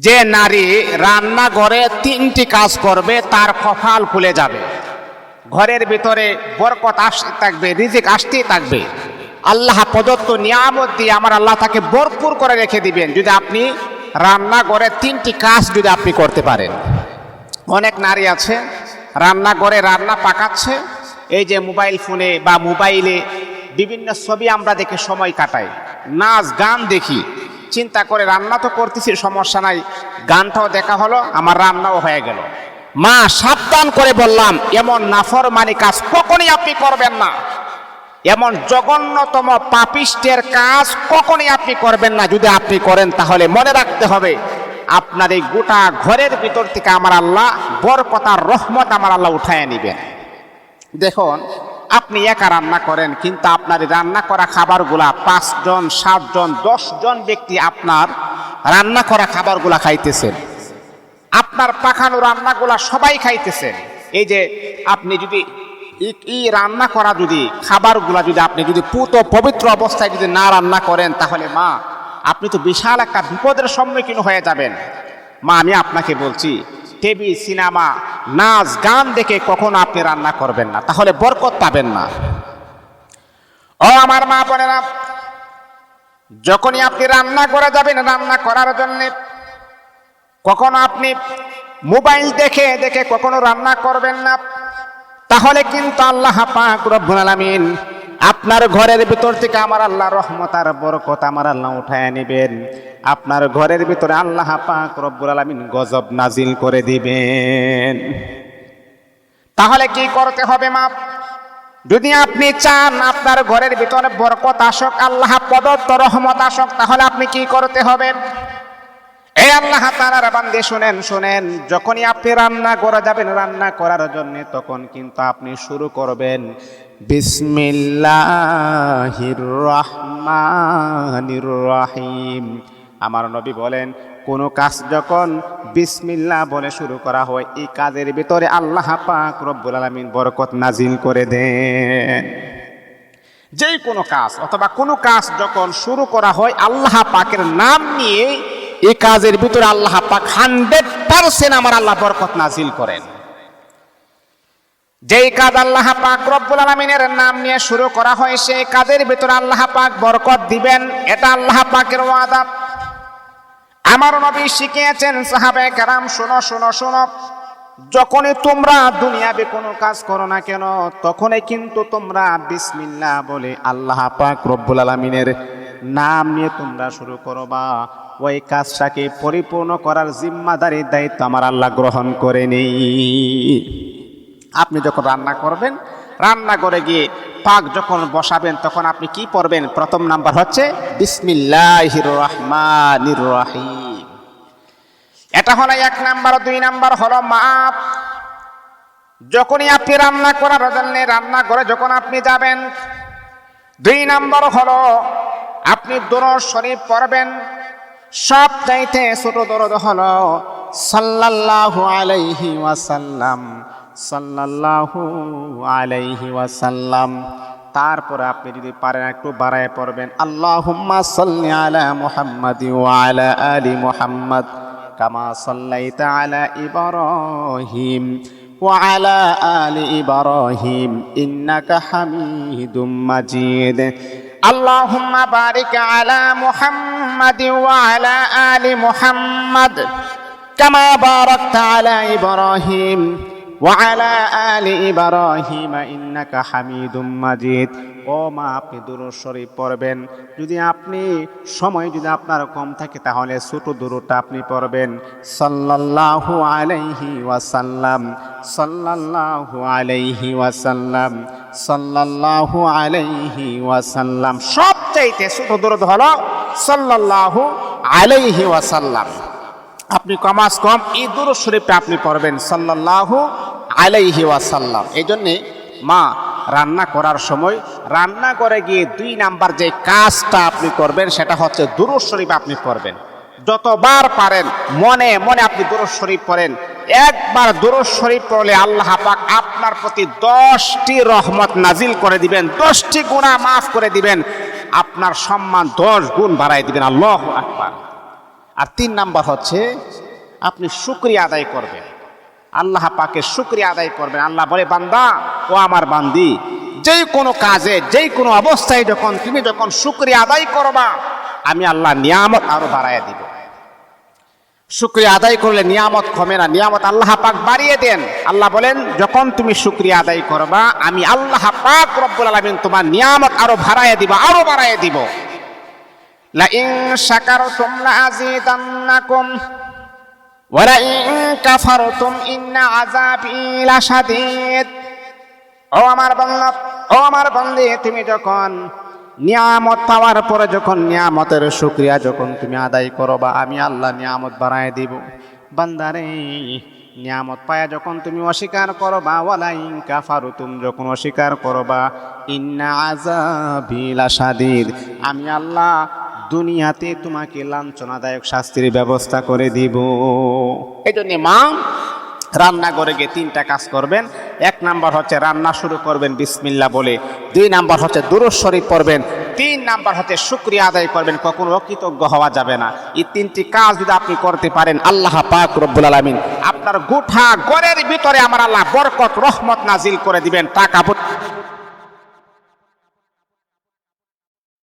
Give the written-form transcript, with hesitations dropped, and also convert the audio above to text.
যে নারী রান্নাঘরে 3টি কাজ করবে তার কপাল খুলে যাবে, ঘরের ভিতরে বরকত আসতে থাকবে, রিজিক আসতেই থাকবে, আল্লাহ প্রদত্ত নিয়ামত দিয়ে আমার আল্লাহ তাকে ভরপুর করে রেখে দিবেন যদি আপনি রান্নাঘরে 3টি কাজ যদি আপনি করতে পারেন। অনেক নারী আছে রান্নাঘরে রান্না পাকাচ্ছে, এই যে মোবাইল ফোনে বা মোবাইলে বিভিন্ন ছবি আমরা দেখে সময় কাটাই, নাচ গান দেখি, চিন্তা করে রান্না তো করতেছি সমস্যা নাই, গানটাও দেখা হলো, আমার রান্নাও হয়ে গেল। মা সাবধান করে বললাম, এমন নাফরমানি কাজ কখনই আপনি করবেন না, এমন জঘন্যতম পাপিষ্টের কাজ কখনই আপনি করবেন না। যদি আপনি করেন তাহলে মনে রাখতে হবে আপনার এই গোটা ঘরের ভিতর থেকে আমার আল্লাহ বরকত আর রহমত আমার আল্লাহ উঠায় নিবেন। দেখুন, আপনি একা রান্না করেন কিন্তু আপনার রান্না করা খাবারগুলা 5 জন 7 জন 10 জন ব্যক্তি আপনার রান্না করা খাবারগুলা খাইতেছেন, আপনার পাখানো রান্নাগুলা সবাই খাইতেছেন। এই যে আপনি যদি এই রান্না করা যদি খাবারগুলা যদি আপনি যদি পুত পবিত্র অবস্থায় যদি না রান্না করেন তাহলে মা আপনি তো বিশাল একটা বিপদের সম্মুখীন হয়ে যাবেন। মা আমি আপনাকে বলছি, টিভি সিনেমা নাচ গান দেখে কখনো আপনি রান্না করবেন না, তাহলে বরকত পাবেন না। ও আমার মা বোনেরা, যখনই আপনি রান্না করে যাবেন রান্না করার জন্য, কখনো আপনি মোবাইল দেখে দেখে কখনো রান্না করবেন না, তাহলে কিন্তু আল্লাহ পাক রব্বুল আলামিন আপনার ঘরের ভিতর থেকে আমার আল্লাহ রহমত আর বরকত আমার আল্লাহ উঠায় নেবেন। আপনার ঘরের ভিতরে আল্লাহ পাক রব্বুল আলামিন গজব নাজিল করে দিবেন। তাহলে কি করতে হবে মা? যদি আপনি চান আপনার ঘরের ভিতরে বরকত আসুক, আল্লাহ প্রদত্ত রহমত আসুক, তাহলে আপনি কি করতে হবে? এই আল্লাহ তাআলার বান্দা শুনেন শুনেন, যখনই আপনি রান্না করে যাবেন রান্না করার জন্য, তখন কিন্তু আপনি শুরু করবেন বিসমিল্লাহির রহমানির রহিম। আমার নবী বলেন, কোন কাজ যখন বিসমিল্লাহ বলে শুরু করা হয়, এই কাজের ভিতরে আল্লাহ পাক রব্বুল আলামিন বরকত নাজিল করে দেন। যেই কোনো কাজ অথবা কোনো কাজ যখন শুরু করা হয় আল্লাহ পাকের নাম নিয়ে, এই কাজের ভিতরে আল্লাহ পাক 100% আমার আল্লাহ বরকত নাজিল করেন। যেই কাজ আল্লাহ পাক রব্বুল আলামিনের নাম নিয়ে শুরু করা হয় সেই কাজের ভিতরে আল্লাহ পাক বরকত দিবেন, এটা আল্লাহ পাকের ওয়াদা। আমার নবী শিখিয়েছেন, সাহাবায়ে কেরাম শোনো শোনো শোনো, যখনই তোমরা দুনিয়াবে কোনো কাজ করো না কেন, তখনই কিন্তু তোমরা বিসমিল্লাহ বলে আল্লাহ পাক রব্বুল আলামিনের নাম নিয়ে তোমরা শুরু করবা। ওই কাজটাকে পরিপূর্ণ করার জিম্মাদারি দায়িত্ব আমার আল্লাহ গ্রহণ করে নেই। আপনি যখন রান্না করবেন, রান্না করে গিয়ে পাক যখন বসাবেন, তখন আপনি কি পড়বেন? প্রথম নাম্বার হচ্ছে বিসমিল্লাহির রহমানির রহিম। এটা হলো 1 নাম্বার। 2 নাম্বার হলো মাপ। যখনই আপনি রান্না করার জন্য রান্নাঘরে যখন আপনি যাবেন, 2 নাম্বার হলো আপনি দুরূদ শরীফ পড়বেন। সবচাইতে ছোট দরুদ হলো সাল্লাল্লাহু আলাইহি ওয়াসাল্লাম, সাল্লাল্লাহু আলাইহি ওয়াসাল্লাম। তারপরে আপনি যদি পারেন একটু বাড়ায় পড়বেন, আল্লাহুম্মা সাল্লি আলা মুহাম্মাদি ওয়া আলা আলি মুহাম্মাদ কামা সাল্লাইতা আলা ইব্রাহিম ওয়া আলা আলি ইব্রাহিম ইন্নাকা হামিদুম মাজিদ। আল্লাহুম্মা বারিক আলা মুহাম্মাদি ওয়া আলা আলি মুহাম্মাদ কামা বারাকতা আলা ইব্রাহিম ওয়া আলা আলি ইব্রাহিম ইন্নাকা হামিদুম মাজিদ। ও মা, আপনি দুরূদ শরীফ পড়বেন। যদি আপনি সময় যদি আপনার কম থাকে তাহলে ছোট দুরূদটা আপনি পড়বেন, সাল্লাল্লাহু আলাইহি ওয়াসাল্লাম, সাল্লাল্লাহু আলাইহি ওয়াসাল্লাম, সাল্লাল্লাহু আলাইহি ওয়াসাল্লাম। সবচাইতে ছোট দুরূদ হলো সাল্লাল্লাহু আলাইহি ওয়াসাল্লাম। আপনি কমাস কম এই দুরূদ শরীফটা আপনি পড়বেন, সাল্লাল্লাহু আলাইহি ওয়াসাল্লাম। এই জন্যে মা, রান্না করার সময় রান্না করে গিয়ে 2 নাম্বার যে কাজটা আপনি করবেন সেটা হচ্ছে দুরূদ শরীফ আপনি পড়বেন। যতবার পারেন মনে মনে আপনি দুরূদ শরীফ পড়েন। একবার দুরূদ শরীফ পড়লে আল্লাহ পাক আপনার প্রতি 10টি রহমত নাজিল করে দিবেন, 10টি গুনাহ মাফ করে দিবেন, আপনার সম্মান 10 গুণ বাড়ায় দিবেন। আল্লাহু আকবার। আর 3 নাম্বার হচ্ছে আপনি শুকরিয়া আদায় করবেন, আল্লাহ পাকের শুকরিয়া আদায় করবেন। আল্লাহ বলে, বান্দা ও আমার বান্দি, যেই কোনো কাজে যেই কোনো অবস্থায় তুমি যখন শুকরিয়া আদায় করবা, আমি আল্লাহ নিয়ামত আরো বাড়ায় দিব। শুকরিয়া আদায় করলে নিয়ামত কমে না, নিয়ামত আল্লাহ পাক বাড়িয়ে দেন। আল্লাহ বলেন, যখন তুমি শুকরিয়া আদায় করবা, আমি আল্লাহ পাক রব্বুল আলামিন তোমার নিয়ামত আরো বাড়ায় দিব, আরো বাড়ায় দিব। লা ইন শাকারতুম লা আযীদান্নাকুম ওয়া লা ইন কাফারতুম ইন্না আযাবি লাশাদীদ। ও আমার বান্দা, ও আমার বান্দী, তুমি যখন নিয়ামত পাওয়ার পরে যখন নিয়ামতের শুকরিয়া যখন তুমি আদায় করবা, আমি আল্লাহ নিয়ামত বাড়ায় দিব। বান্দারে, নিয়ামত পায়া যখন তুমি অস্বীকার করবা, ওয়ালা ইন কাফারতুম, যখন অস্বীকার করবা, ইন্না আযাবি লাশাদীদ, আমি আল্লাহ দুনিয়াতে তোমাকে লাঞ্ছনাদায়ক শাস্তির ব্যবস্থা করে দিব। এই জন্য মা রান্নাঘরে গিয়ে 3টা কাজ করবেন। 1 নাম্বার হচ্ছে রান্না শুরু করবেন বিসমিল্লাহ বলে, 2 নাম্বার হচ্ছে দুরূদ শরীফ পড়বেন, 3 নাম্বার হচ্ছে শুকরিয়া আদায় করবেন, কখনো অকৃতজ্ঞ হওয়া যাবে না। এই 3টি কাজ যদি আপনি করতে পারেন, আল্লাহ পাক রব্বুল আলামিন আপনার গোটা ঘরের ভিতরে আমার আল্লাহ বরকত রহমত নাজিল করে দিবেন, টাকা